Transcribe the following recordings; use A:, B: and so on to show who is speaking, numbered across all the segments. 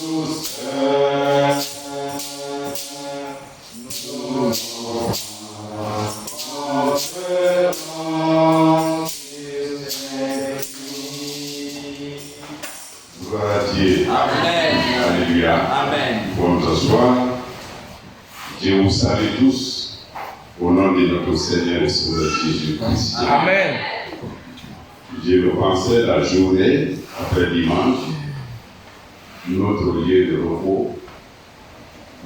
A: Gloire à Dieu.
B: Amen.
A: Alléluia.
B: Amen.
A: Pour nous asseoir, je vous salue tous au nom de notre Seigneur et Sauveur Jésus-Christ.
B: Amen.
A: Je repensais la journée après dimanche, notre lieu de repos,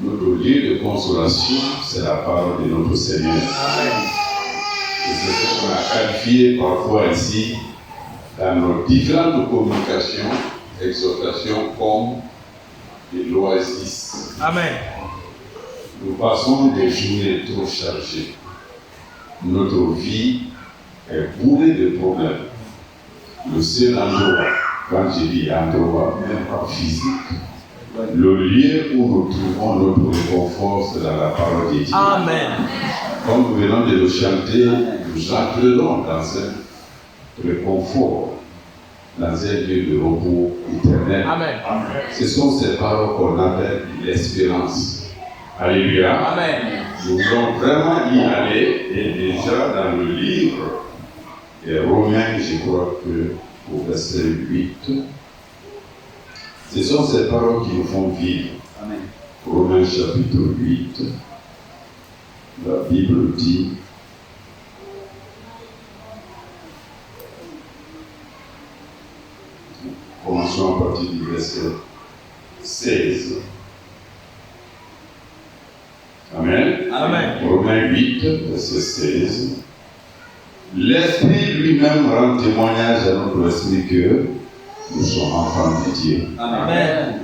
A: notre lieu de consolation, c'est la parole de notre Seigneur.
B: Amen.
A: Et c'est ce qu'on a qualifié parfois ici, dans nos différentes communications, exhortations comme des l'oasis.
B: Amen.
A: Nous passons des journées trop chargées. Notre vie est bourrée de problèmes. Le seul endroit, quand je dis endroit, même pas physique, le lieu où nous trouvons notre réconfort, c'est dans la parole de Dieu.
B: Amen.
A: Comme nous venons de le chanter, nous entrerons dans un réconfort, dans un lieu de repos éternel.
B: Amen.
A: Ce sont ces paroles qu'on appelle l'espérance. Alléluia.
B: Amen.
A: Nous voulons vraiment y aller, et déjà dans le livre des Romains, je crois que au verset 8, ce sont ces paroles qui nous font vivre.
B: Amen.
A: Romains chapitre 8, la Bible dit, commençons à partir du verset 16. Amen.
B: Amen.
A: Romains 8, verset 16. L'Esprit lui-même rend témoignage à notre esprit que nous sommes enfants de Dieu.
B: Amen.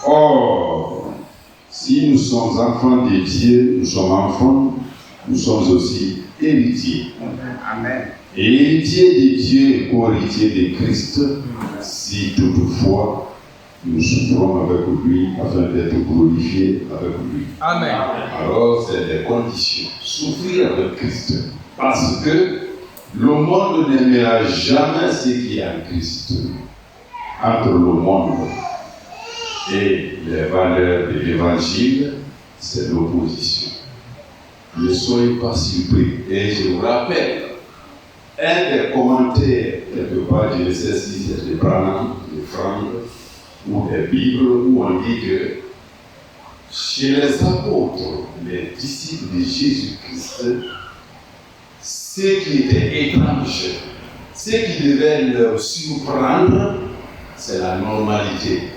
A: Or, si nous sommes enfants de Dieu, nous sommes enfants, nous sommes aussi héritiers.
B: Amen.
A: Et héritiers de Dieu et co-héritiers de Christ, si toutefois nous souffrons avec lui afin d'être glorifiés avec lui.
B: Amen.
A: Alors, c'est des conditions. Souffrir avec Christ. Parce que le monde n'aimera jamais ce qui est en Christ. Entre le monde et les valeurs de l'évangile, c'est l'opposition. Ne soyez pas surpris. Et je vous rappelle, un des commentaires, quelque part, je ne sais si c'est de Branham, de Franck, ou des Bibles, où on dit que chez les apôtres, les disciples de Jésus-Christ, ce qui était étrange, ce qui devait leur surprendre, c'est la normalité.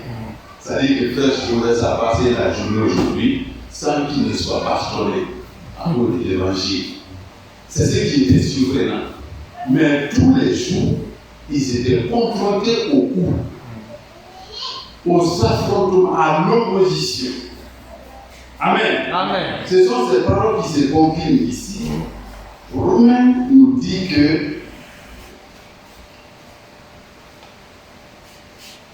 A: C'est-à-dire que Frère Jaurès a passé la journée aujourd'hui sans qu'il ne soit bastonné à cause de l'évangile. C'est ce qui était surprenant. Mais tous les jours, ils étaient confrontés au coup, aux affrontements, à l'opposition. Amen.
B: Amen.
A: Ce sont ces paroles qui se confirment ici. Romains nous dit que,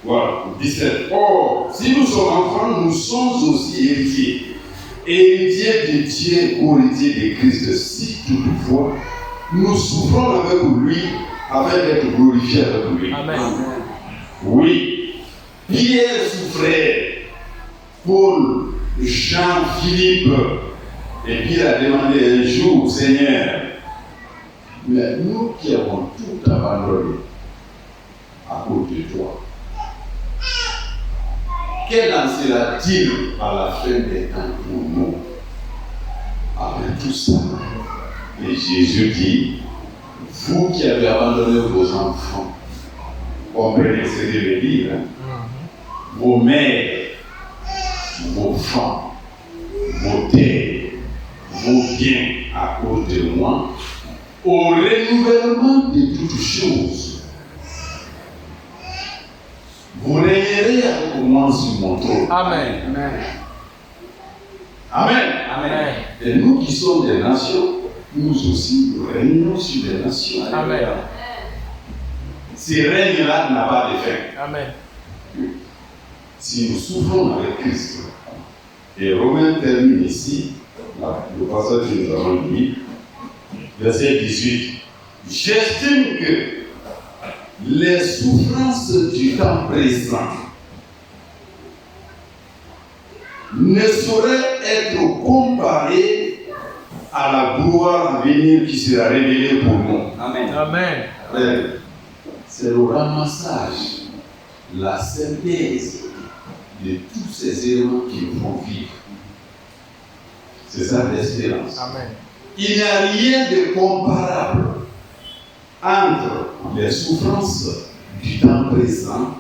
A: voilà, 17. Or, si nous sommes enfants, nous sommes aussi héritiers. Héritiers de Dieu, co-héritiers de Christ, si toutefois nous souffrons avec lui afin d'être glorifiés avec lui.
B: Amen.
A: Oui, Pierre souffrait, Paul, Jean, Philippe, et Pierre a demandé un jour, Seigneur, mais nous qui avons tout abandonné à cause de toi, quel en sera-t-il à la fin des temps pour nous? Après tout ça, et Jésus dit, vous qui avez abandonné vos enfants, comprenez ce que je veux dire, vos mères, vos femmes, vos terres, vos biens à cause de moi, au renouvellement de toutes choses, vous régnerez avec moi sur mon trône.
B: Amen. Amen.
A: Amen.
B: Amen.
A: Et nous qui sommes des nations, nous aussi régnons sur les nations.
B: Amen.
A: Ce règne-là n'a pas de fin.
B: Amen.
A: Si nous souffrons avec Christ, et Romains termine ici, là, le passage que nous avons lu, verset 18. J'estime que les souffrances du temps présent ne saurait être comparé à la gloire à venir qui sera révélée pour nous.
B: Amen.
C: Amen.
A: C'est le ramassage, la synthèse de tous ces éléments qui nous font vivre. C'est ça l'espérance.
C: Amen.
A: Il n'y a rien de comparable entre les souffrances du temps présent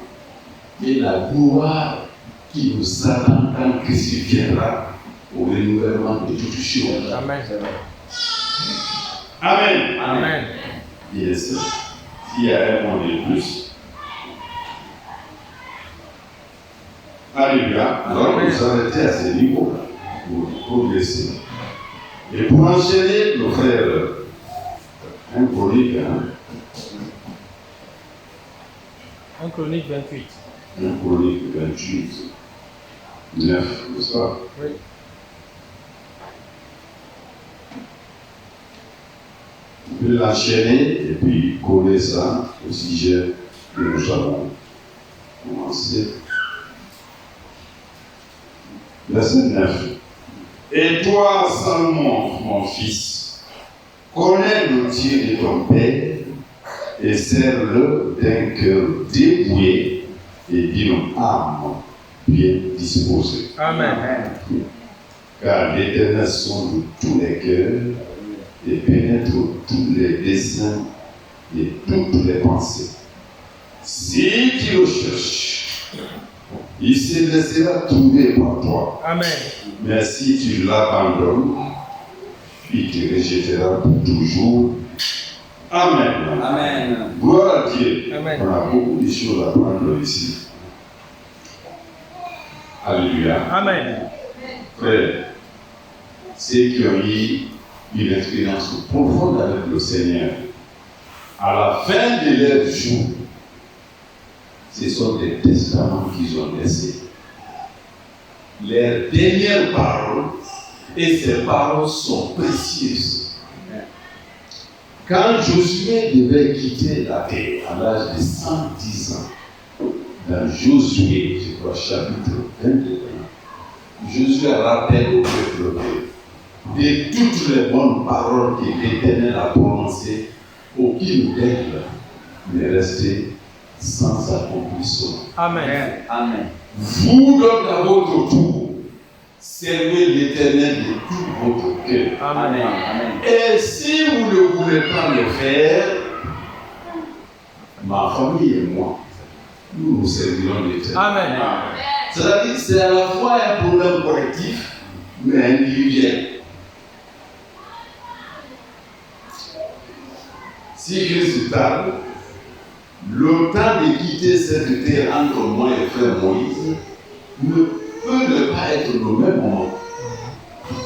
A: et la gloire qui nous attend quand Christ viendra au renouvellement de toutes choses.
C: Amen.
A: Amen.
C: Amen.
A: Yes. S'il y a un mot de plus. Alléluia. Alors, vous arrêtez à ce niveau-là pour progresser. Et pour enchaîner, nos frères, un chronique,
C: 1 Chronique 28.
A: un chronique 28, 9, n'est-ce pas?
C: Oui.
A: On peut l'enchaîner et puis coller ça au sujet que nous avons commencé. Verset 9. Et toi, Salomon, mon fils, connais le Dieu de ton père et sers-le d'un cœur dévoué et d'une âme bien disposée.
C: Amen.
A: Car l'Éternel sonde tous les cœurs et pénètre tous les desseins et toutes les pensées. Si tu le cherches, il se laissera trouver par toi.
C: Amen.
A: Mais si tu l'abandonnes, il te rejettera pour toujours. Amen.
B: Amen.
A: Gloire à Dieu.
C: Amen.
A: On a beaucoup de choses à prendre ici. Alléluia.
C: Amen.
A: Frère, ceux qui ont eu une expérience profonde avec le Seigneur, à la fin de leur jour, ce sont des testaments qu'ils ont laissés. Leurs dernières paroles, et ces paroles sont précieuses. Quand Josué devait quitter la terre à l'âge de 110 ans, dans Josué, je crois, chapitre 22, Josué rappelle au peuple de toutes les bonnes paroles que l'Éternel a prononcées, aucune d'elles n'est restée sans accomplissement.
C: Amen.
B: Amen.
A: Vous donc à votre tour, servez l'Éternel de tout votre cœur.
C: Amen.
B: Amen.
A: Et si vous ne voulez pas le faire, ma famille et moi, nous nous servirons l'Éternel.
C: Amen.
A: C'est-à-dire que c'est à la fois un problème collectif, mais individuel. Si Christ tarde, le temps de quitter cette terre entre moi et frère Moïse ne peut ne pas être le même moment.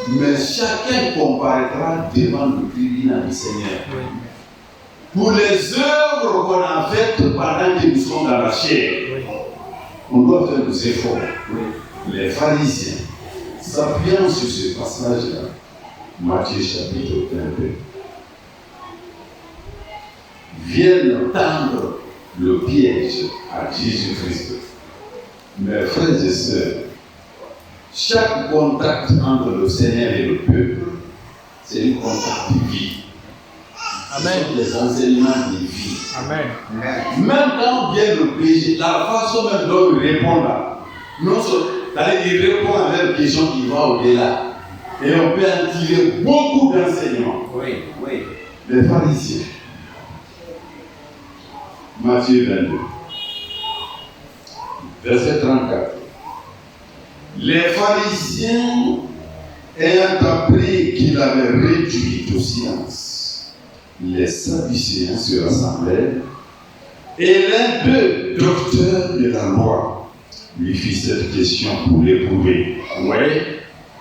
A: Mais chacun comparaîtra devant le tribunal du Seigneur. Pour les œuvres qu'on a faites pendant que nous sommes dans la chair, on doit faire des efforts. Les pharisiens, s'appuyant sur ce passage-là, Matthieu chapitre 22, viennent tendre le piège à Jésus-Christ. Mes frères et sœurs, chaque contact entre le Seigneur et le peuple, c'est un contact de vie.
C: Amen.
A: Ce sont des enseignements de vie.
C: Amen.
A: Même quand vient le péché, la façon même dont il répond là, non seulement, c'est-à-dire qu'il répond avec une question qui va au-delà. Et on peut en tirer beaucoup d'enseignements.
B: Oui, oui.
A: Les pharisiens. Matthieu 22. Verset 34. Les pharisiens, ayant appris qu'il avait réduit aux sciences, les Sadducéens se rassemblèrent, et l'un d'eux, docteur de la loi, lui fit cette question pour l'éprouver. Oui,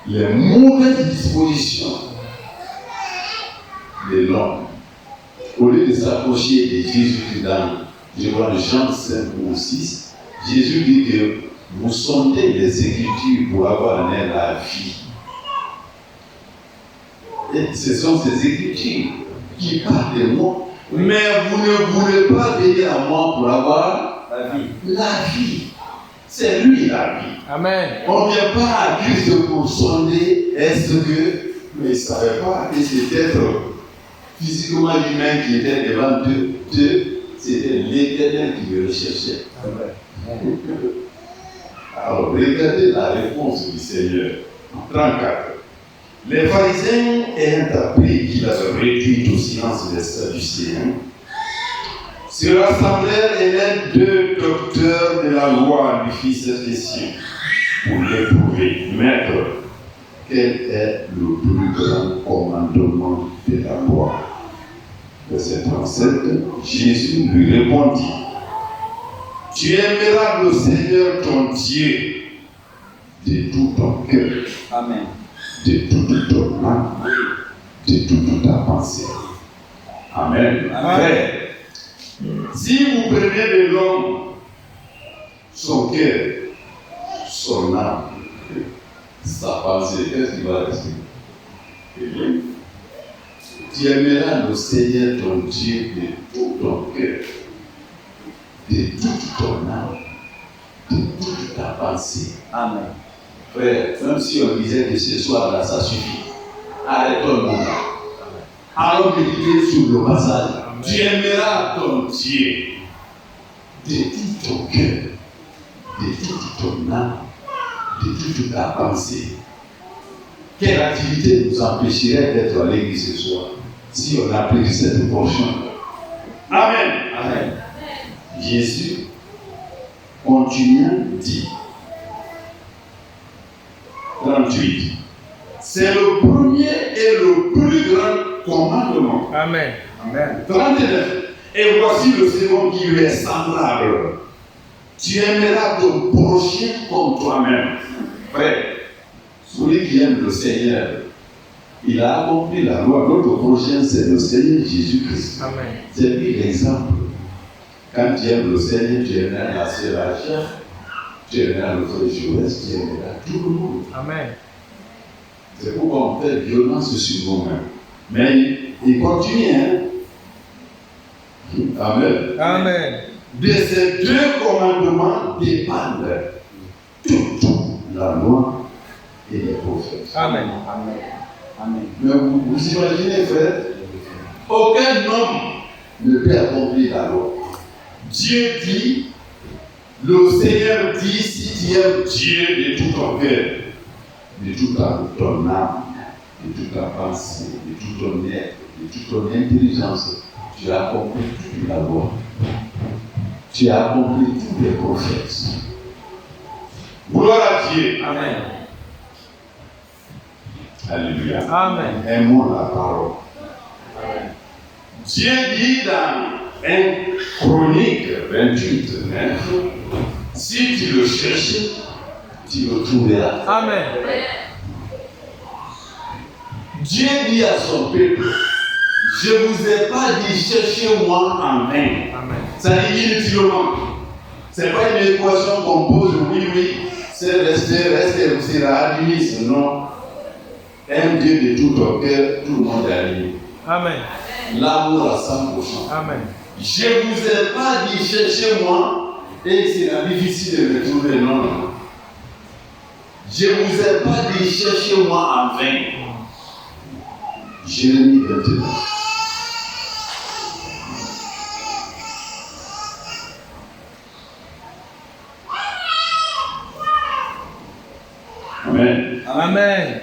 A: les mauvaises dispositions de l'homme, au lieu de s'approcher de Jésus dans, je crois, Jean 5 ou 6, Jésus dit que vous sondez les Écritures pour avoir la vie. Et ce sont ces Écritures qui parlent de moi, mais vous ne voulez pas venir à moi pour avoir
B: La vie.
A: la vie. C'est lui la vie.
C: Amen.
A: On ne vient pas à Christ pour sonder est-ce que, mais il ne savait pas que c'était physiquement humain qui était devant Dieu, c'était l'Éternel qui le recherchait. Alors, regardez la réponse du Seigneur. 34. Les pharisiens ayant appris qu'il avait réduit au silence les Sadducéens, se rassemblèrent et l'un d'eux, docteur de la loi, lui fit cette question pour l'éprouver. Maître, quel est le plus grand commandement de la loi? Verset 37, Jésus lui répondit, tu aimeras le Seigneur ton Dieu de tout ton cœur,
B: Amen.
A: de toute ton âme, de toute ta pensée. Amen. Amen. Si vous prenez de l'homme, son cœur, son âme, sa pensée, qu'est-ce qui va rester? Tu aimeras le Seigneur ton Dieu de tout ton cœur, de toute ton âme, de toute ta pensée.
B: Amen.
A: Frère, même si on disait que ce soir-là, ça suffit. Arrêtons le moment. Allons méditer sur le passage. Tu aimeras ton Dieu de tout ton cœur, de toute ton âme, de toute ta pensée. Quelle activité nous empêcherait d'être à l'église ce soir si on applique cette portion? Amen. Amen. Jésus, continuant, dit 38. C'est le premier et le plus grand commandement.
C: Amen.
B: Amen.
A: 39. Et voici le second qui lui est semblable. Tu aimeras ton prochain comme toi-même. Frère, celui qui aime le Seigneur, il a accompli la loi. Notre prochain, c'est le Seigneur Jésus-Christ.
C: Amen.
A: C'est lui l'exemple. Quand tu aimes le Seigneur, tu aimeras la sœur Acha, tu aimeras le frère Joël, tu aimeras tout le monde.
C: Amen.
A: C'est pourquoi on fait violence sur nous-mêmes. Mais il continue, hein? Amen.
C: Amen.
A: De ces deux commandements dépendent toute la loi et les prophètes.
C: Amen.
B: Amen. Amen.
A: Mais vous imaginez, frère, aucun homme ne peut accomplir la loi. Dieu dit, le Seigneur dit, si tu aimes Dieu de tout ton cœur, de toute ton âme, de toute ta pensée, de tout ton être, de toute ton intelligence, tu as accompli toute la loi. Tu as accompli tous les prophètes. Gloire à Dieu.
C: Amen.
A: Alléluia.
C: Amen.
A: Aimons la parole. Dieu dit dans 1 Chronique 28, 9, si tu le cherches, tu le trouveras.
C: Amen.
A: Dieu dit à son peuple, je ne vous ai pas dit cherchez-moi en vain.
C: Amen.
A: Ça dit inutilement. Ce n'est pas une équation qu'on pose, oui, c'est rester, c'est la admise, non. Aime Dieu de tout ton cœur, tout le monde est aligné.
C: Amen.
A: L'amour à 100%.
C: Amen.
A: Je ne vous ai pas dit cherchez-moi et c'est difficile de me trouver, non. Je ne vous ai pas dit cherchez-moi en vain. Jérémie 21. Amen.
C: Amen.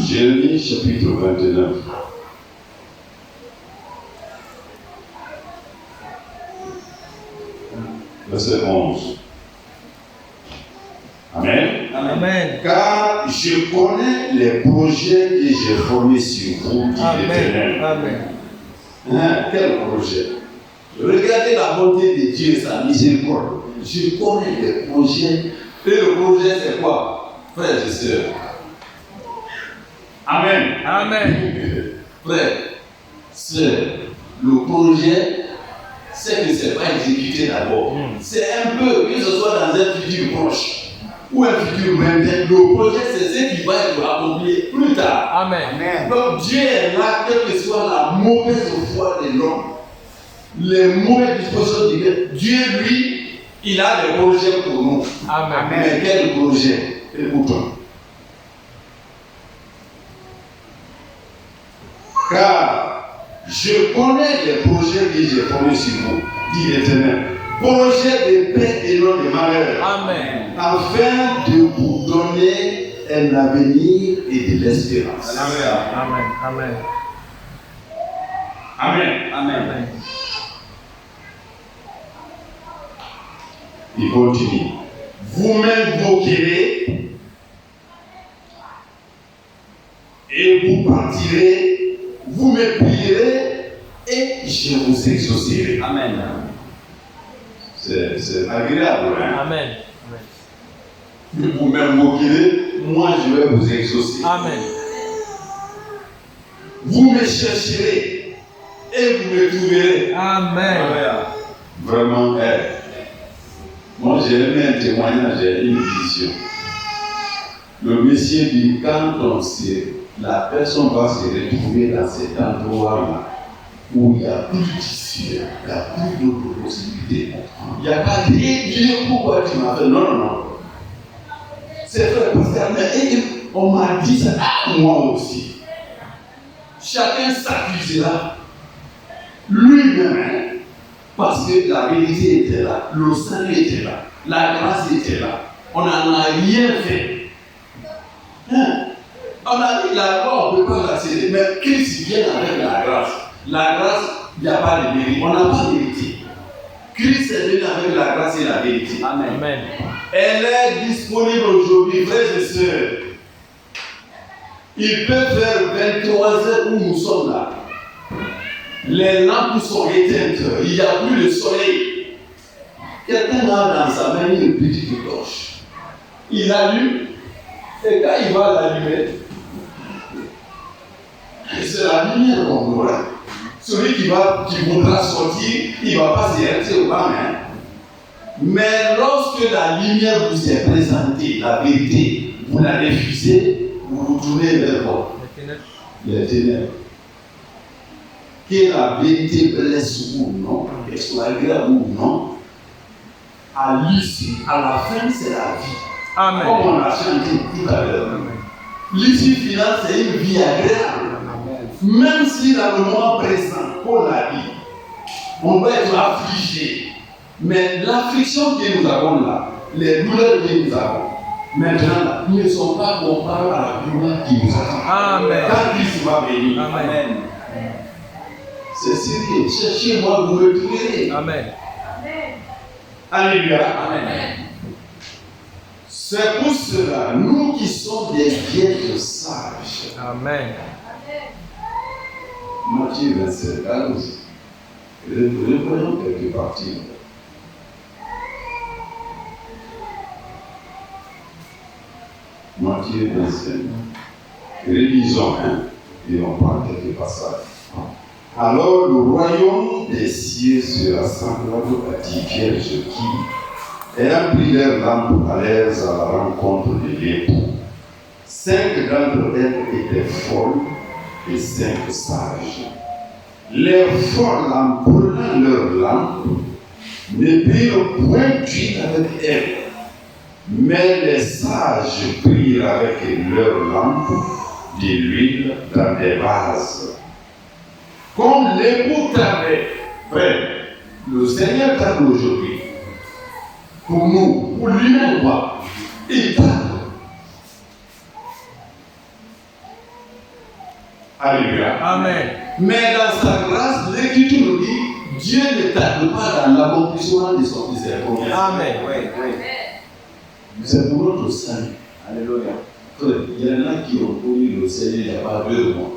A: Jérémie chapitre 29. Verset 11. Amen.
C: Amen.
A: Car je connais les projets que j'ai formés sur vous, dit
C: Amen.
A: l'Éternel.
C: Amen.
A: Hein, quel projet? Regardez la bonté de Dieu et sa miséricorde. Je connais les projets. Et le projet, c'est quoi? Frères et sœurs. Amen.
C: Amen.
A: Frères, sœurs, le projet, c'est que ce n'est pas exécuté d'abord. C'est un peu, que ce soit dans un futur proche ou un futur lointain, le projet, c'est ce qui va être accompli plus tard.
C: Amen.
B: Amen.
A: Donc Dieu est là, quelle que soit la mauvaise foi de l'homme, les mauvaises dispositions divines. Dieu, lui, Il a des projets pour nous.
C: Amen.
A: Mais quel projet? Écoutons. Car je connais les projets que j'ai formés sur vous, dit l'Éternel. Projet de paix et non de malheur.
C: Amen.
A: Afin de vous donner un avenir et de l'espérance.
C: Amen. Amen.
A: Amen.
C: Amen.
A: Il continue. Vous m'invoquerez et vous partirez, vous me prierez et je vous exaucerai.
B: Amen.
A: C'est agréable. Hein?
C: Amen.
A: Vous m'invoquerez, moi je vais vous exaucer.
C: Amen.
A: Vous me chercherez et vous me trouverez.
C: Amen.
A: Vraiment, moi j'ai aimé un témoignage, une vision. Le monsieur dit, quand on sait, la personne va se retrouver dans cet endroit-là où il n'y a plus d'issue, il n'y a plus d'autres possibilités. Il n'y a pas de Dieu, pourquoi tu m'as fait? Non. C'est vrai, pasteur, mais on m'a dit ça à moi aussi. Chacun s'accusera lui-même, parce que la vérité était là, le salut était là, la grâce était là. On n'en a rien fait. Hein? On a dit la loi, on ne peut pas l'accéder, mais Christ vient avec la grâce. La grâce, il n'y a pas de vérité. On n'a pas de vérité. Christ est venu avec la grâce et la vérité.
B: Amen.
C: Amen.
A: Elle est disponible aujourd'hui, frères et sœurs. Il peut faire 23 heures où nous sommes là. Les lampes sont éteintes, il n'y a plus de soleil. Quelqu'un a dans sa main une petite torche. Il allume, et quand il va l'allumer, c'est la lumière qu'on aura. Celui qui voudra sortir, il ne va pas s'y arrêter au bas. Mais lorsque la lumière vous est présentée, la vérité, vous la refusez, vous vous tournez vers quoi? Les ténèbres. Que la vérité blesse ou non, qu'elle soit agréable ou non, à l'issue, à la fin, c'est la vie.
C: Amen.
A: Comme on a chanté tout à l'heure. L'issue finale, c'est une vie agréable. Même si dans le moment présent, pour la vie, on doit être affligé. Mais l'affliction que nous avons là, les douleurs que nous avons, maintenant là, ne sont pas comparables à la gloire qui nous attend.
C: Amen.
A: Quand Christ va venir,
C: Amen.
A: c'est sérieux. Cherchez-moi, vous me trouverez.
C: Amen.
A: Alléluia.
B: Amen.
A: C'est pour cela, nous qui sommes des vieilles sages.
C: Amen.
A: Matthieu 27, allons-y. Reprenons quelques parties. Matthieu 25. Révisons, et on parle quelques passages. Alors le royaume des cieux sera semblable à 10 vierges qui, ayant pris leur lampe, allèrent à la rencontre de l'époux. 5 d'entre elles étaient folles et 5 sages. Les folles, en prenant leur lampe, ne prirent point d'huile avec elles, mais les sages prirent avec leur lampe de l'huile dans des vases. Comme l'époux tardait, frère, le Seigneur tarde aujourd'hui. Pour nous, pour lui-même, quoi. Il tarde. Alléluia.
C: Amen.
A: Mais dans sa grâce, l'Écriture nous dit, Dieu ne tarde pas dans l'accomplissement de son Fils.
C: Amen.
B: Oui.
A: C'est pour notre salut.
B: Alléluia.
A: Il y en a qui ont connu le Seigneur il n'y a pas 2 mois.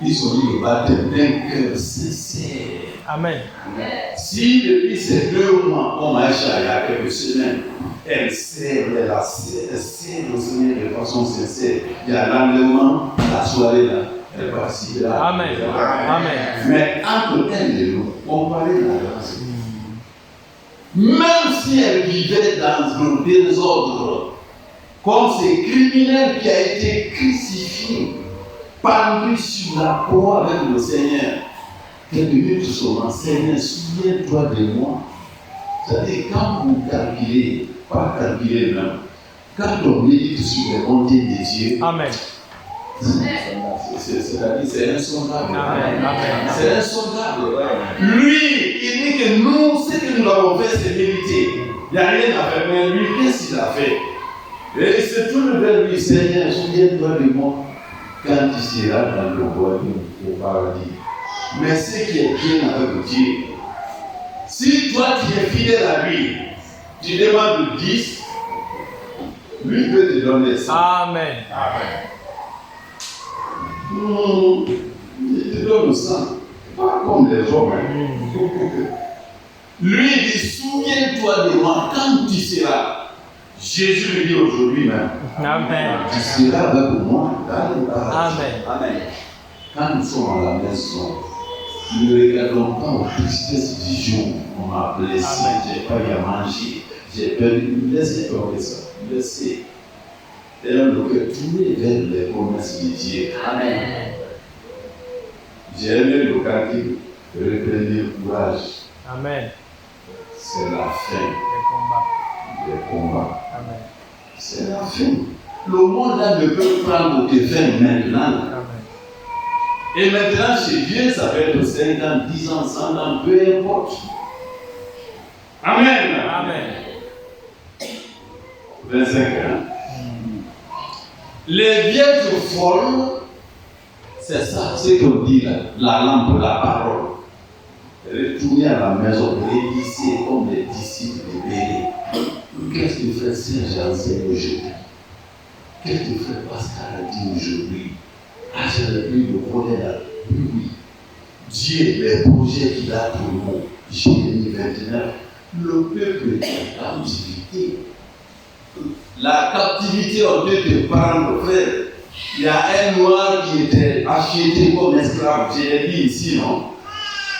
A: Ils ont eu le baptême d'un cœur sincère.
C: Amen.
A: Si depuis ces 2 mois, on m'a acheté il y a quelques semaines, elle sert le Seigneur de façon sincère. Il y a l'enlèvement, la soirée là, elle participera.
C: Amen. Amen.
A: Mais entre elle et nous, on parlait de la grâce. Même si elle vivait dans un désordre, comme ces criminels qui a été crucifié, pendu sur la croix avec le Seigneur, quelques minutes seulement, Seigneur, souviens-toi de moi. C'est-à-dire, quand vous calculez, pas calculer même, quand on médite sur les bontés de Dieu,
C: Amen.
A: c'est-à-dire c'est insondable.
C: Amen. Amen.
A: C'est insondable. Lui, il dit que nous, ce que nous avons fait, c'est mériter. Il n'y a rien à faire, mais lui, qu'est-ce qu'il a fait? Et c'est tout le vers lui, Seigneur, souviens-toi de moi quand tu seras dans le royaume, au paradis. Mais ce qui est bien avec Dieu, si toi tu es fidèle à lui, tu demandes 10, lui peut te donner 100.
C: Amen.
A: Non, il te donne 100. Pas comme les hommes. Lui il dit, souviens-toi de moi quand tu seras. Jésus lui dit aujourd'hui même.
C: Amen.
A: Tu seras avec moi dans le paradis.
C: Amen.
B: Amen.
A: Quand nous sommes à la maison, nous ne regardons pas aux tristesses du jour. On m'a blessé, j'ai pas eu à manger, j'ai perdu. Laissez tomber ça. Laissez. Et là, le cœur tourné vers les promesses de Dieu.
B: Amen.
A: J'ai aimé le cantique. Reprenez courage.
C: Amen.
A: C'est la fin
C: Les
A: des combats.
C: Amen.
A: C'est la fin. Le monde là ne peut prendre que fin maintenant.
C: Amen.
A: Et maintenant, chez Dieu, ça peut être 5 ans, 10 ans, 100 ans, peu importe. Amen.
C: Amen.
A: 25 ans. Les vierges folles, c'est ça, c'est qu'on dit là, la lampe, la parole. Retournez à la maison, révisez comme les disciples de Béret. Qu'est-ce que frère Serge enseigne aujourd'hui? Qu'est-ce que frère Pascal a dit aujourd'hui? Ah, j'avais pris le volet là. Oui. Dieu, les projets qu'il a pour nous, Jérémie 29, le peuple est en captivité. La captivité, on peut te prendre, frère. Il y a un noir qui était acheté comme esclave. J'ai dit ici, non?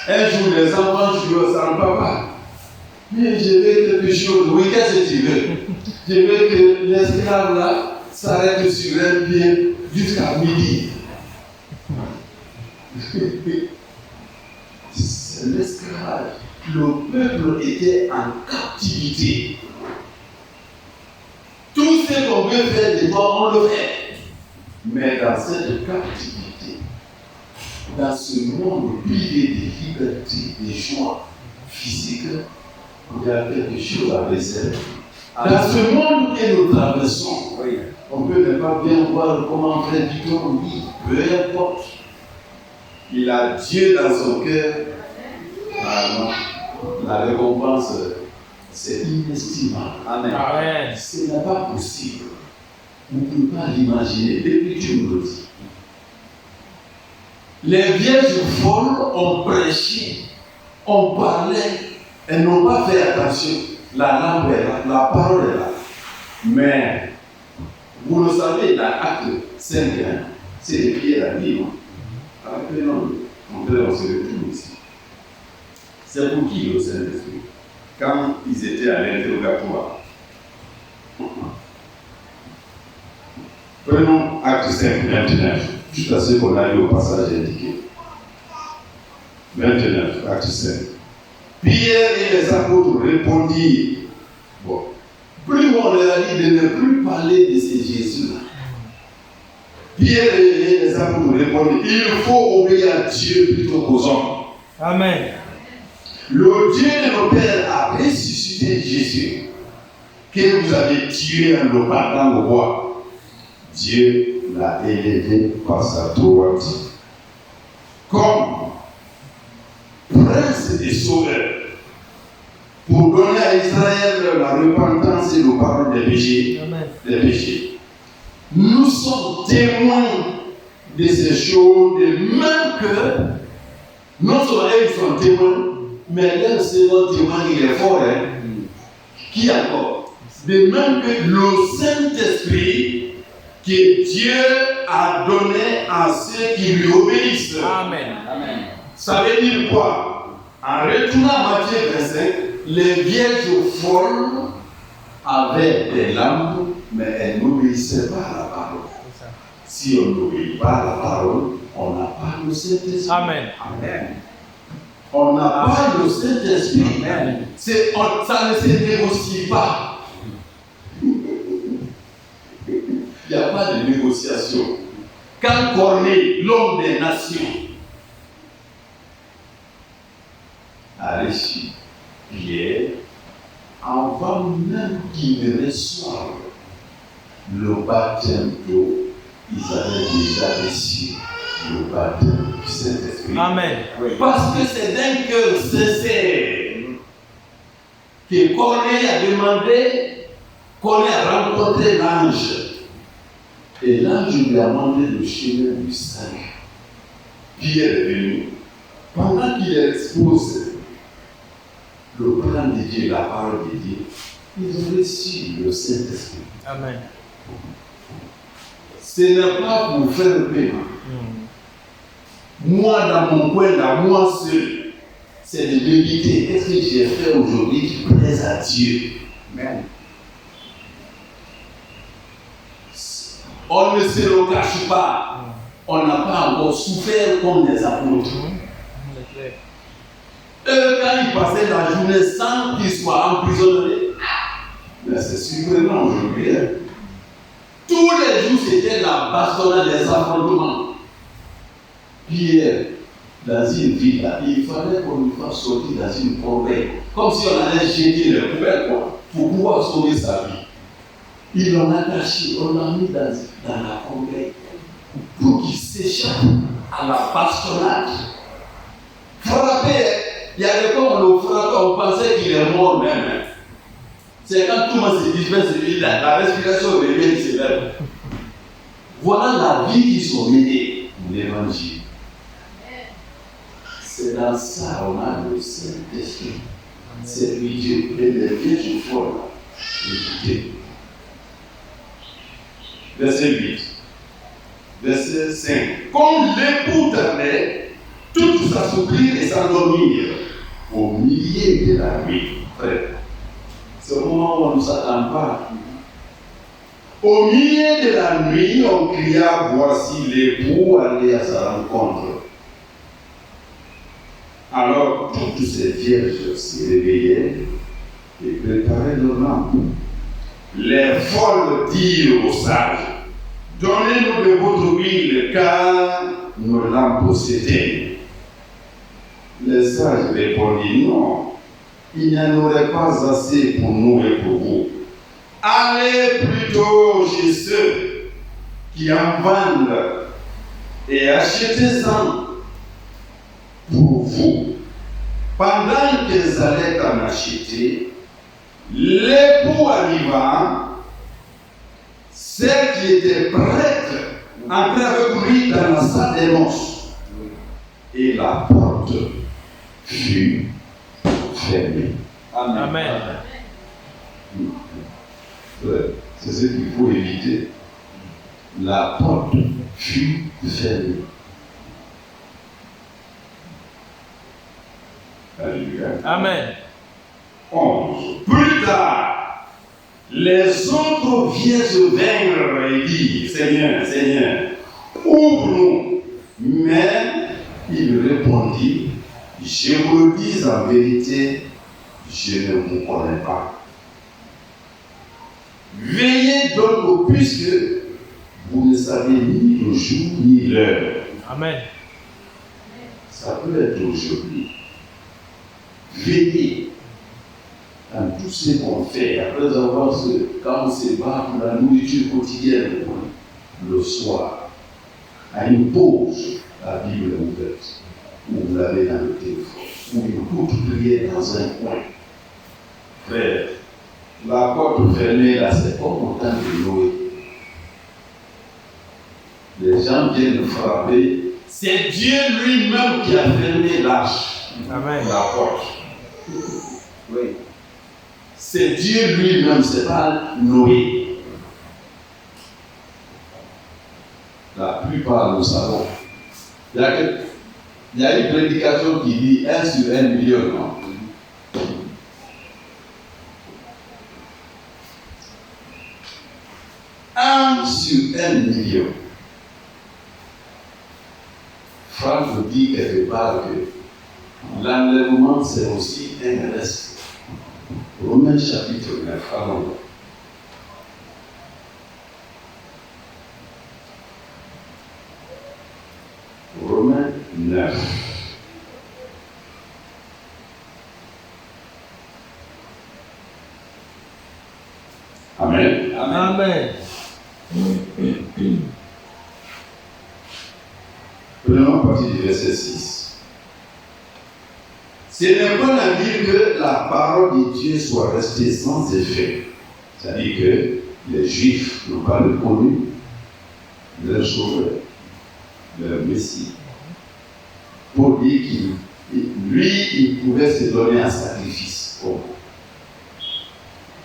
A: Un jour, les enfants jouent sans papa. Mais je veux quelque chose. Oui, qu'est-ce que tu veux? Je veux que l'esclave là s'arrête sur un pied jusqu'à midi. C'est l'esclavage. Le peuple était en captivité. Tout ce qu'on veut faire de toi, on le fait. Mais dans cette captivité, dans ce monde privé de liberté, de joie physique, il y a quelque chose à réserver. Dans ce monde que nous traversons, on peut ne pas bien voir comment frère Victor vit, peu importe. Il a Dieu dans son cœur. Ah non, la récompense, c'est inestimable.
B: Amen.
C: Amen.
A: Ce n'est pas possible. Vous ne pouvez pas l'imaginer. Depuis que tu nous le dis. Les vierges folles ont prêché, ont parlé, elles n'ont pas fait attention. La lampe est là, la parole est là. Mais, vous le savez, dans Acte 5, c'est les pieds à la vie, non? Rappelez-nous, on se retrouve ici. C'est pour qui le Saint-Esprit? Quand ils étaient à l'interrogatoire. Prenons Acte 5, 29, juste à ce qu'on a lu au passage indiqué. 29, Acte 5. Pierre et les apôtres répondirent. Bon, plus on leur a dit de ne plus parler de ces Jésus-là. Pierre et les apôtres répondirent, il faut obéir à Dieu plutôt qu'aux hommes.
C: Amen.
A: Le Dieu de nos pères a ressuscité Jésus, que vous avez tué en le battant au bois. Dieu l'a élevé par sa droite comme prince et sauveur pour donner à Israël la repentance et le pardon des péchés.
C: Amen.
A: Des péchés. Nous sommes témoins de ces choses, de même que non seulement ils sont témoins, mais leur second témoin il est fort. Qui encore? De même que le Saint-Esprit que Dieu a donné à ceux qui lui obéissent.
C: Amen.
B: Amen.
A: Ça veut dire quoi? En retournant à Matthieu 25, les vierges folles avaient des lampes, mais elles n'obéissaient pas à la parole. Si on n'obéit pas à la parole, on n'a pas le Saint-Esprit.
C: Amen.
B: Amen.
A: On n'a pas le Saint-Esprit.
B: Amen.
A: Ça ne se négocie pas. Il n'y a pas de négociation. Quand Corneille, l'homme des nations, a reçu Pierre, avant même qu'il ne reçoive le baptême d'eau, ils avaient déjà reçu le baptême du Saint-Esprit.
C: Amen.
A: Parce que c'est d'un cœur sincère que Corneille a demandé, Corneille a rencontré l'ange. Et l'ange lui a demandé le chemin du salut. Pierre est venu. Pendant qu'il expose le plan de Dieu, la parole de Dieu, ils ont reçu le Saint-Esprit.
C: Amen.
A: Ce n'est pas pour faire le paiement. Moi, dans mon coin, là, moi seul, c'est de méditer. Qu'est-ce que j'ai fait aujourd'hui qui plaise à Dieu?
B: Amen.
A: On ne se le cache pas. On n'a pas encore souffert comme des apôtres. Eux, quand ils passaient la journée sans qu'ils soient emprisonnés, mais c'est surprenant aujourd'hui. Hein? Tous les jours, c'était la bastonnade des affrontements. Pierre, dans une ville, là, il fallait qu'on lui fasse sortir dans une corbeille. Comme si on allait jeter les poubelles, quoi, pour pouvoir sauver sa vie. Il l'en a caché, on l'a mis dans la corbeille pour qu'il s'échappe à la bastonnade. Frappé, il y a des fois on le frappe, on pensait qu'il est mort même. C'est quand tout le monde se disperse, la respiration revient, il se lève. Voilà la vie qu'ils sont menés, l'évangile. C'est dans ça qu'on a le Saint-Esprit. C'est lui Dieu. Et les vierges folles, écoutez. Verset 8. Verset 5. Comme l'époux tardait, tout s'assouplir et s'endormir au milieu de la nuit. Frère, c'est au moment où on ne s'attend pas. Au milieu de la nuit, on cria, voici l'époux aller à sa rencontre. Alors, toutes ces vierges se réveillaient et préparaient leurs lampes. Les folles dirent aux sages, donnez-nous de votre huile, car nos lampes s'éteignent. Les sages répondirent, non, il n'y en aurait pas assez pour nous et pour vous. Allez plutôt chez ceux qui en vendent et achetez-en pour vous. Pendant qu'ils allaient en acheter, l'époux arriva, celle qui était prête entrait avec lui dans la salle des noces. Et la porte fut fermée.
C: Amen.
A: Amen. C'est ce qu'il faut éviter. La porte fut fermée. Alléluia.
C: Amen.
A: 11. Plus tard, les autres vierges vinrent et dirent, Seigneur, Seigneur, ouvre-nous. Mais il répondit, je vous le dis en vérité, je ne vous connais pas. Veillez donc puisque vous ne savez ni le jour ni l'heure.
C: Amen.
A: Ça peut être aujourd'hui. Veillez dans tout ce qu'on fait après avoir quand on se bat pour la nourriture quotidienne le soir, à une pause, la Bible est ouverte, ou vous l'avez dans le téléphone, ou une courte prière dans un coin. Frère, la porte fermée là, c'est pas au temps de Noé. Les gens viennent frapper. C'est Dieu lui-même qui a fermé l'arche,
C: Amen.
A: la porte. Oui. C'est Dieu lui-même, c'est pas Noé. La plupart nous savons. Il y a une prédication qui dit 1 sur 1 million. Non? 1 sur 1 million. Franck nous dit quelque part que l'enlèvement, c'est aussi un reste. Romains chapitre 9, allons. Romains 9. Amen.
C: Amen.
A: Prenons partie du verset 6. Ce n'est pas à dire que la parole de Dieu soit restée sans effet. C'est-à-dire que les Juifs n'ont pas reconnu leur sauveur, leur Messie. Pour dire qu'il pouvait se donner un sacrifice. Bon.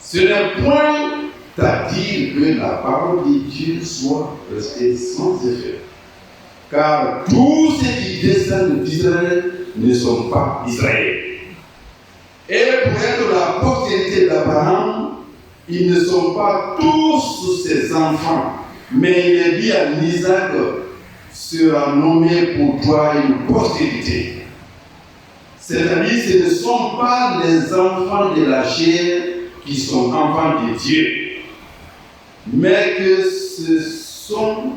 A: Ce n'est point à dire que la parole de Dieu soit restée sans effet. Car tous ceux qui descendent d'Israël ne sont pas Israël. Et pour être la postérité d'Abraham, ils ne sont pas tous ses enfants. Mais il est dit à Isaac sera nommé pour toi une postérité. C'est-à-dire, ce ne sont pas les enfants de la chair qui sont enfants de Dieu, mais que ce sont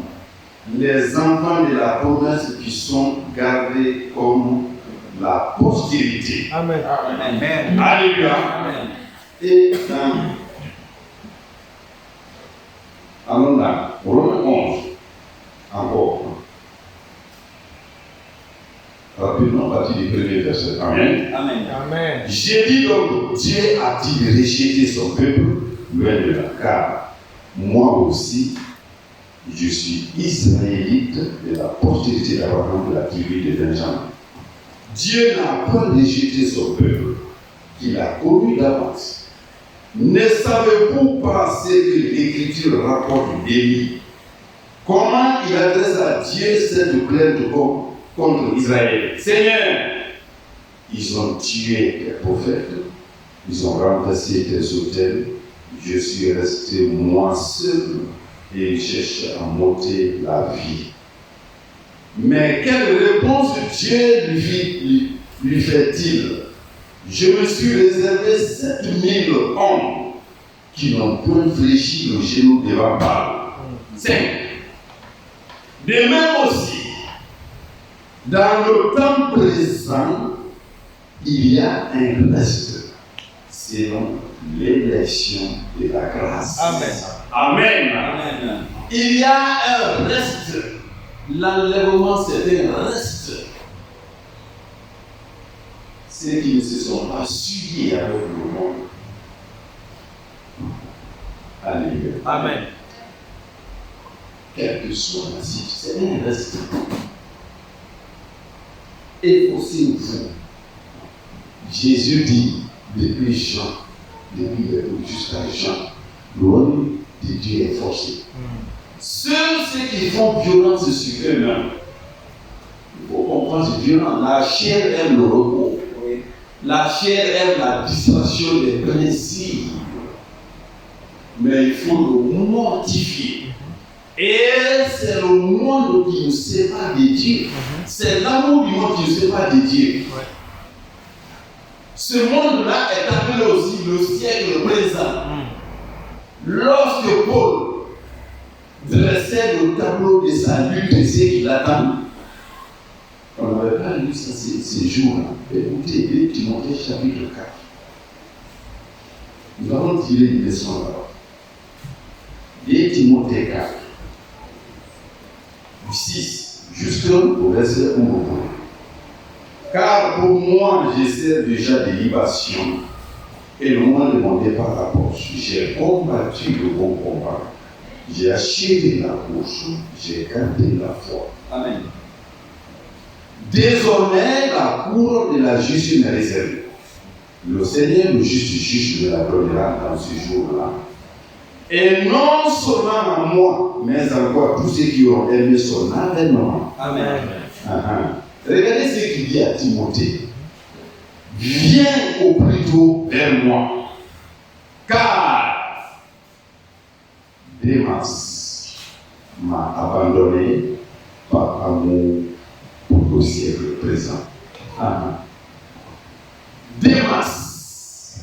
A: les enfants de la promesse qui sont gardés comme la postérité.
C: Amen.
B: Amen.
A: Alléluia.
B: Amen.
A: Et allons là, Romains 11, encore. Rapidement, à partir du premier verset. Amen.
B: Amen.
C: Amen.
A: J'ai dit donc, Dieu a-t-il rejeté son peuple? Loin de là, car moi aussi, je suis israélite de la postérité d'Abraham de la tribu de Benjamin. Dieu n'a pas rejeté son peuple, qu'il a connu d'avance. Ne savez-vous pas ce que l'Écriture rapporte d'Élie? Comment il adresse à Dieu cette plainte contre Israël? Seigneur, ils ont tué tes prophètes, ils ont remplacé tes autels, je suis resté moi seul et ils cherchent à m'ôter la vie. Mais quelle réponse Dieu lui fait-il? Je me suis réservé 7000 hommes qui n'ont point fléchi le genou devant Baal. 5. De même aussi, dans le temps présent, il y a un reste selon l'élection de la grâce.
C: Amen.
A: Amen.
B: Amen.
A: Il y a un reste. L'enlèvement, c'est un reste. Ceux qui ne se sont pas suivis avec le monde. Alléluia.
C: Amen.
A: Quel que soit la situation, c'est un reste. Et aussi vous. Jésus dit, depuis Jean, depuis jusqu'à Jean, le royaume de Dieu est forcé. Seuls ceux qui font violence sur eux-mêmes, il faut comprendre, c'est violent. La chair aime le repos. La chair aime la distraction des plaisirs. Mais il faut le mortifier. Et c'est le monde qui nous sépare de Dieu. C'est l'amour du monde qui nous sépare de Dieu. Ce monde-là est appelé aussi le siècle présent. Lorsque Paul dressait le tableau de sa lutte et ce qui l'attend, on n'avait pas lu ça ces jours-là. Écoutez, 2 Timothée chapitre 4. Nous allons tirer une leçon là-bas. 2 Timothée 4. Du 6 jusqu'au verset 1. Car pour moi, j'essaie déjà des libations et le moment de mon départ à poche. J'ai combattu le bon combat. J'ai achevé la course. J'ai gardé la foi.
B: Amen.
A: Désormais, la cour de la justice est réservée. Le Seigneur, le juste juge, me la donnera dans ce jour-là. Et non seulement à moi, mais encore à tous ceux qui ont aimé son avènement.
B: Amen.
A: Regardez ce qu'il dit à Timothée. Viens au plus tôt vers moi, car Démas m'a abandonné par amour pour le siècle présent. Démas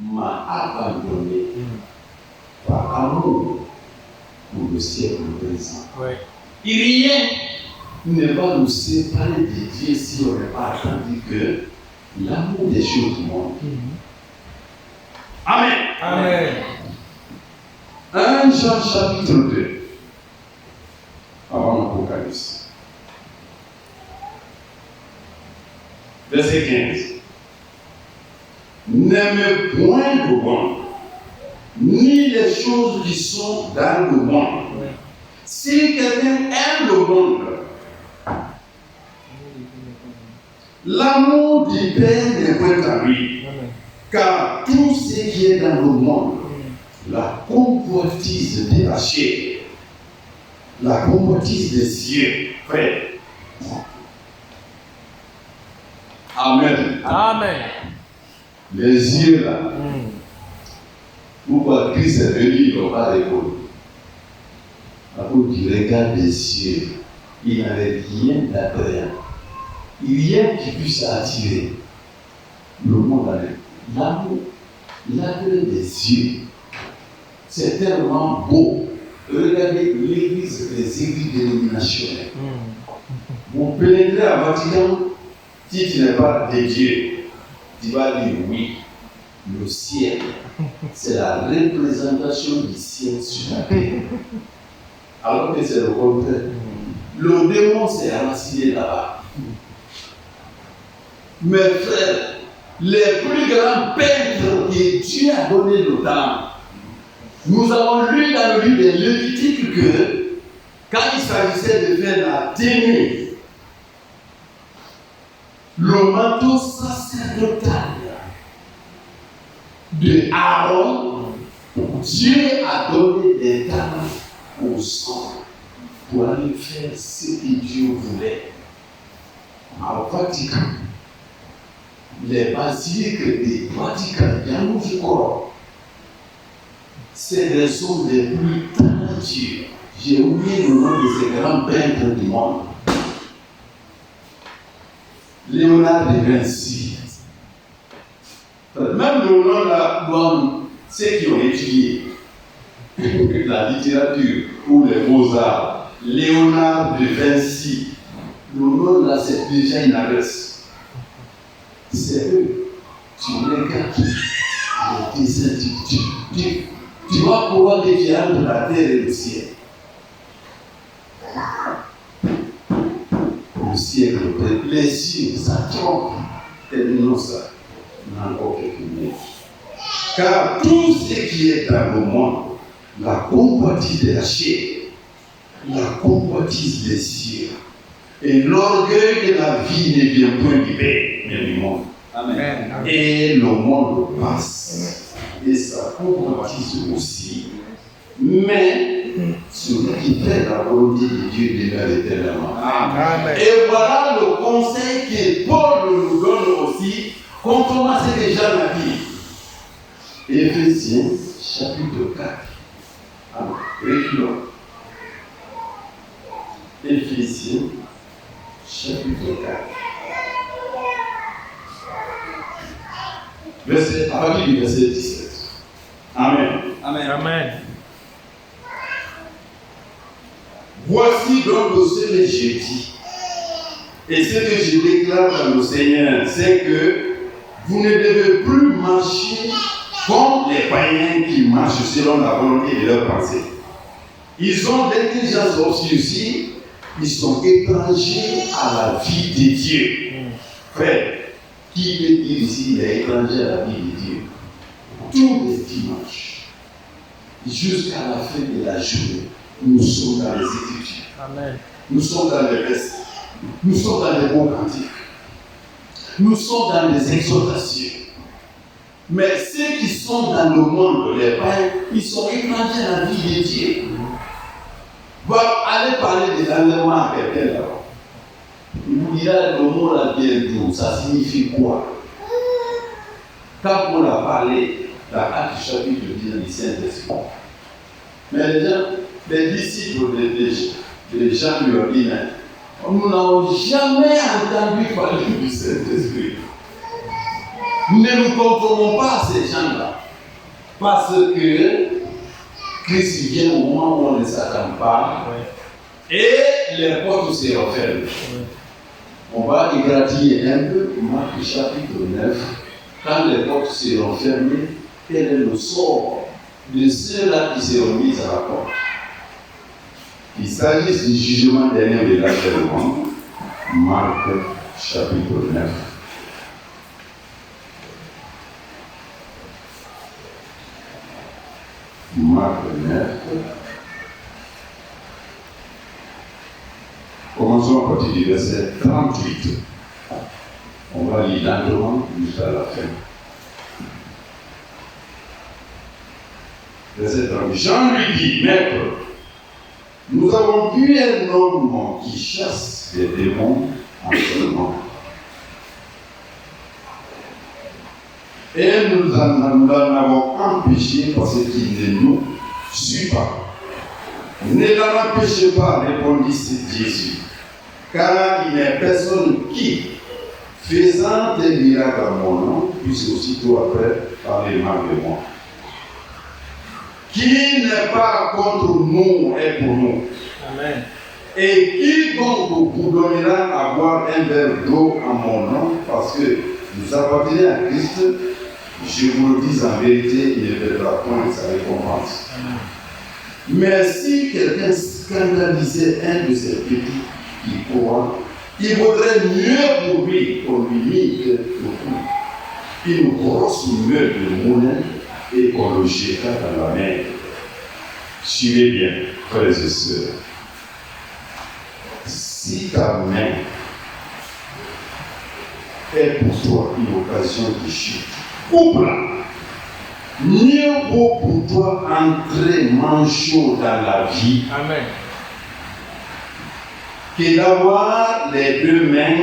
A: m'a abandonné par amour pour le siècle présent.
C: Oui.
A: Rien ne va nous séparer de Dieu si on n'a pas attendu que l'amour des choses du monde. Amen.
C: Amen.
A: 1 Jean chapitre 2, avant l'Apocalypse. Verset 15. N'aimez point le monde, ni les choses qui sont dans le monde.
C: Oui.
A: Si quelqu'un aime le monde, l'amour du Père n'est point à lui.
C: Amen.
A: Car tout ce qui est dans le monde, la convoitise de la chair, la convoitise des yeux, frère. Amen.
C: Amen.
A: Les yeux là, pourquoi Christ est venu, il n'a pas répondu. À cause du regard des yeux, il n'avait rien d'attrayant, rien qui puisse attirer le monde à lui. L'attrait des yeux, c'est tellement beau. Regardez l'église, les églises dénominationnelles. Vous pénétrez à Vatican, si tu n'es pas de Dieu, tu vas dire oui. Le ciel, c'est la représentation du ciel sur la terre. Alors que c'est le contraire. Le démon s'est enraciné là-bas. Mes frères, les plus grands peintres que Dieu a donné le temps, nous avons lu dans le livre de Lévitique que quand il s'agissait de faire la tenue, le manteau sacerdotal de Aaron, Dieu a donné des talents aux hommes pour aller faire ce que Dieu voulait. Au Vatican, les basiliques du Vatican, Yamoussoukro, c'est les hommes les plus talentueux. J'ai oublié le nom de ces grands peintres du monde. Léonard de Vinci. Même le nom là, ceux qui ont étudié la littérature ou les beaux-arts, Léonard de Vinci, le nom là c'est déjà une adresse. C'est eux. Tu regardes les dessins, tu vas pouvoir défier entre la terre et le ciel. Le siècle, les yeux, ça trompe. Terminons ça. On a encore quelques minutes. Car tout ce qui est dans le monde, la convoitise de la chair, la convoitise des cieux, et l'orgueil de la vie ne vient point du Père, mais du monde.
B: Amen.
A: Et le monde passe, et sa convoitise aussi. Mais celui qui fait la volonté de Dieu demeure éternellement.
C: Amen.
A: Et voilà le conseil que Paul nous donne aussi, conformément à ce que Jean a dit. Éphésiens chapitre 4. Alors, reculons. Éphésiens chapitre 4. À partir du verset 17. Amen.
B: Amen.
C: Amen.
A: Voici donc ce que j'ai dit. Et ce que je déclare dans le Seigneur, c'est que vous ne devez plus marcher comme les païens qui marchent selon la volonté de leur pensée. Ils ont l'intelligence obscurcie, ils sont étrangers à la vie de Dieu. Frère, qui peut dire ici il est étranger à la vie de Dieu? Tous les dimanches, jusqu'à la fin de la journée, nous sommes dans les Écritures.
C: Amen.
A: Nous sommes dans les restes. Nous sommes dans les bons cantiques. Nous sommes dans les exhortations. Mais ceux qui sont dans le monde, les païens, ils sont étrangers à la vie de Dieu. Allez parler de l'enlèvement à quelqu'un là-bas. Il vous dira le mot là bien doux, ça signifie quoi? Quand on a parlé dans Actes chapitre 10 du Saint-Esprit, mais les disciples de Jean lui ont dit, nous n'avons jamais entendu parler du Saint-Esprit. Ne nous conformons pas à ces gens-là. Parce que Christ vient au moment où on ne s'attend pas.
C: Ouais.
A: Et les portes se referment.
C: Ouais.
A: On va égratigner un peu, Marc chapitre 9. Quand les portes seront fermées, quel est le sort de ceux-là qui seront mis à la porte? Il s'agit du jugement dernier de l'achèvement. Marc chapitre 9. Marc 9. Commençons à partir du verset 38. On va lire lentement jusqu'à la fin. Verset 38. Jean lui dit, Maître, nous avons vu un homme qui chasse les démons en ce nom. Et nous en avons empêché parce qu'il ne nous suit pas. Ne l'en empêchez pas, répondit Jésus, car il n'y a personne qui, faisant des miracles à mon nom, puisse aussitôt après parler mal de moi. Qui n'est pas contre nous est pour nous.
C: Amen.
A: Et quiconque vous donnera à boire un verre d'eau en mon nom, parce que vous appartenez à Christ, je vous le dis en vérité, il ne perdra point sa récompense.
C: Amen.
A: Mais si quelqu'un scandalisait un de ces petits qui croient, il vaudrait mieux pour lui qu'on lui mit une grosse meule de moulin et qu'on le jeta dans la mer. Suivez bien, frères et sœurs. Si ta main est pour toi une occasion de chute, coupe-la. Mieux vaut pour toi entrer manchot dans la vie
C: Amen.
A: que d'avoir les deux mains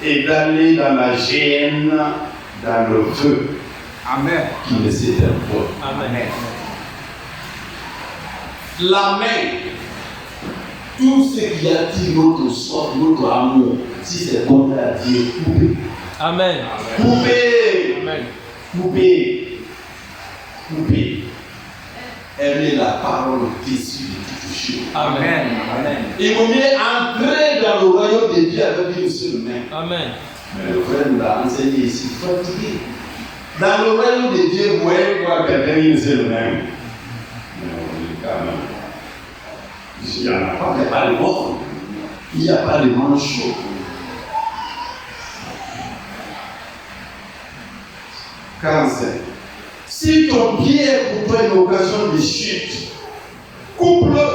A: et d'aller dans la géhenne, dans le feu
B: Amen.
A: qui ne s'éteint pas.
C: Amen.
A: La main, tout ce qui attire notre soif, notre amour, si c'est contre à Dieu, coupez.
C: Amen.
A: Coupez.
C: Amen.
A: Coupez. Coupez. Aimez la parole déçue de toute chose.
C: Amen.
B: Amen.
A: Il vaut mieux entrer dans le royaume de Dieu avec une seule main.
C: Amen.
A: Mais le frère nous l'a enseigné ici, fatigué. Dans le royaume de Dieu, vous voyez quoi quelqu'un une seule main. Mais on dit quand même. Il n'y en a pas, il n'y a pas de monde. Il n'y a pas de manchot. Cancer. Si ton pied est pour toi une occasion de chute, coupe-le.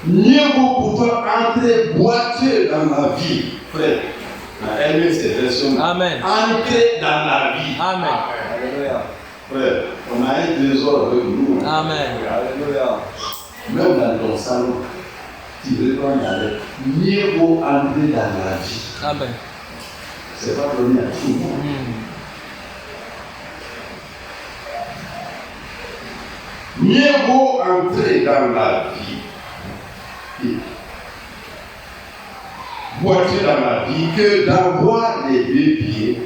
A: Mieux vaut pour toi entrer boiteux dans la vie. Frère, aimez cette version.
C: Amen.
A: Entrer dans la vie.
C: Amen.
B: Alléluia.
A: Frère, on a eu 2 heures avec nous.
C: Amen.
B: Alléluia.
A: Même dans ton salon, tu veux pas y aller. Mieux vaut entrer dans la vie.
C: Amen.
A: C'est pas donné à tout le monde. Mieux vaut entrer dans la vie et boiter dans la vie que d'avoir les 2 pieds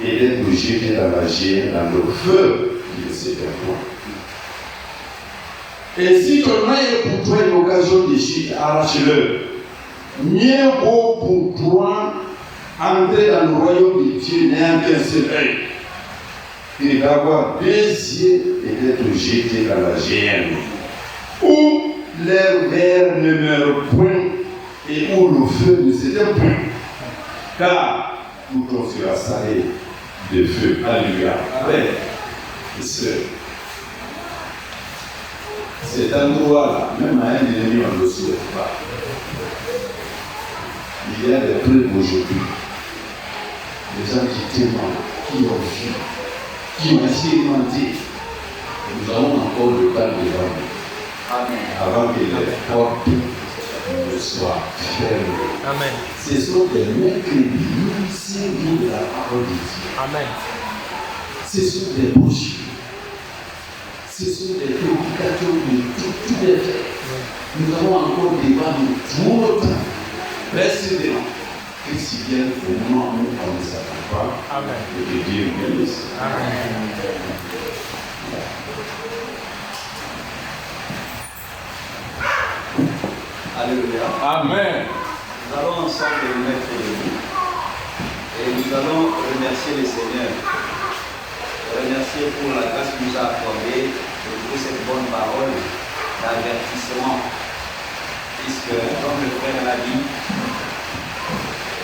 A: et d'être jeté dans la géhenne, dans le feu qui ne s'éteint pas. Et si ton main est pour toi une occasion de chute, arrache-le. Mieux vaut pour toi entrer dans le royaume de Dieu n'ayant qu'un seul œil que d'avoir 2 yeux et d'être jeté dans la géhenne, où l'air vert ne meurt point et où le feu ne s'éteint point. Car tout on sera salé de feu. Alléluia. Frères et sœurs, cet endroit-là, même à un ennemi, on ne le souhaite pas. Il y a des preuves aujourd'hui. Des gens qui témoignent, qui ont vu, qui ont expérimenté. Nous avons encore le temps devant nous.
B: Amen.
A: Avant que les portes ne soient fermées.
C: Amen.
A: Ce sont des mercredis, nourrissés de la parole de Dieu.
C: Amen.
A: Ce sont des bougies. Ce sont des prédications de tous les faits. Nous avons encore devant nous tout le temps. Précisément. Christ vienne au moment où on ne s'attend pas.
C: Amen.
A: Et que Dieu nous bénisse.
C: Amen.
B: Alléluia.
C: Amen.
B: Nous allons ensemble nous mettre debout. Et nous allons remercier le Seigneur. Remercier pour la grâce qu'il nous a accordée et pour cette bonne parole d'avertissement. Puisque, comme le frère l'a dit,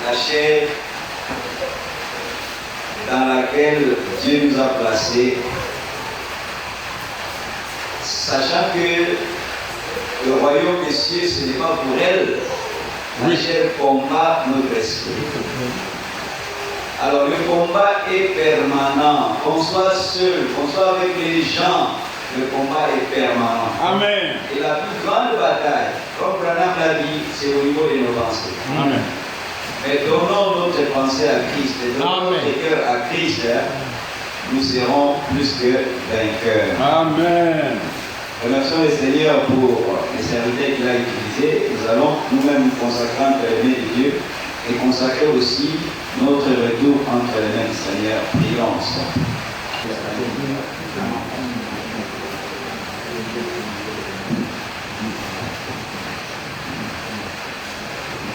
B: la chair dans laquelle Dieu nous a placés, sachant que le royaume des cieux, ce n'est pas pour elle. La chair combat notre esprit. Alors le combat est permanent. Qu'on soit seul, qu'on soit avec les gens, le combat est permanent.
C: Amen.
B: Et la plus grande bataille, comme Branham l'a dit, c'est au niveau de nos pensées.
C: Amen.
B: Mais donnons notre pensée à Christ, et donnons
C: Amen.
B: notre cœur à Christ, nous serons plus que vainqueurs.
C: Amen.
B: Remercions le Seigneur pour les serviteurs qu'il a utilisés. Nous allons nous-mêmes nous consacrer entre les mains de Dieu et consacrer aussi notre retour entre les mains du Seigneur. Prions ensemble.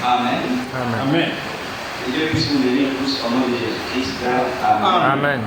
B: Amen.
C: Amen.
B: Que Dieu puisse nous bénir tous au nom de Jésus-Christ. Amen.
C: Amen.